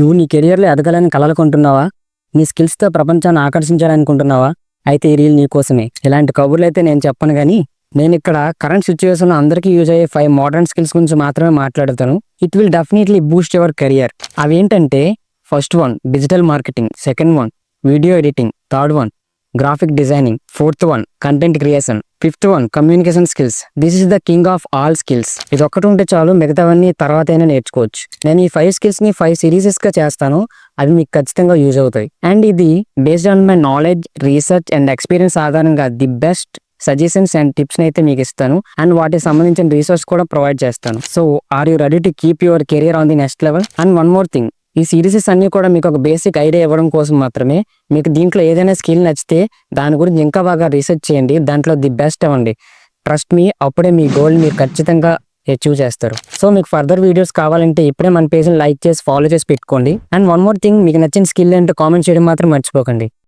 నువ్వు నీ కెరియర్లో ఎదగాలని కలలుకుంటున్నావా? నీ స్కిల్స్‌తో ప్రపంచాన్ని ఆకర్షించాలనుకుంటున్నావా? అయితే ఈ రీల్ నీకోసమే. ఇలాంటి కబుర్లయితే నేను చెప్పను గానీ, నేనిక్కడ కరెంట్ సిట్యుయేషన్‌లో అందరికీ యూజ్ అయ్యే 5 మోడర్న్ స్కిల్స్ గురించి మాత్రమే మాట్లాడతాను. It will definitely boost your career. అవేంటంటే first one digital marketing, second one video editing, third one graphic designing, fourth one content creation, fifth one communication skills. This is the king of all skills. ఇది ఒక్కటి ఉంటే చాలు, మిగతావన్నీ తర్వాతైనా నేర్చుకోవచ్చు. నేను ఈ 5 స్కిల్స్ని 5 సిరీసెస్గా చేస్తాను. అవి మీకు ఖచ్చితంగా యూజ్ అవుతాయి. అండ్ ఇది based on my knowledge, research and experience ఆధారంగా ది బెస్ట్ సజెషన్స్ అండ్ టిప్స్ని అయితే మీకు ఇస్తాను. అండ్ వాటికి సంబంధించిన రీసోర్స్ కూడా ప్రొవైడ్ చేస్తాను. So are you ready to keep your career on the next level? And one more thing, ఈ సిరీసెస్ అన్ని కూడా మీకు ఒక బేసిక్ ఐడియా ఇవ్వడం కోసం మాత్రమే. మీకు దీంట్లో ఏదైనా స్కిల్ నచ్చితే దాని గురించి ఇంకా బాగా రీసెర్చ్ చేయండి, దాంట్లో ది బెస్ట్ అవ్వండి. ట్రస్ట్ మీ, అప్పుడే మీ గోల్ మీరు ఖచ్చితంగా అచీవ్ చేస్తారు. సో మీకు ఫర్దర్ వీడియోస్ కావాలంటే ఇప్పుడే మన పేజ్ని లైక్ చేసి ఫాలో చేసి పెట్టుకోండి. అండ్ వన్ మోర్ థింగ్, మీకు నచ్చిన స్కిల్ ఏంటో కామెంట్ చేయడం మాత్రం మర్చిపోకండి.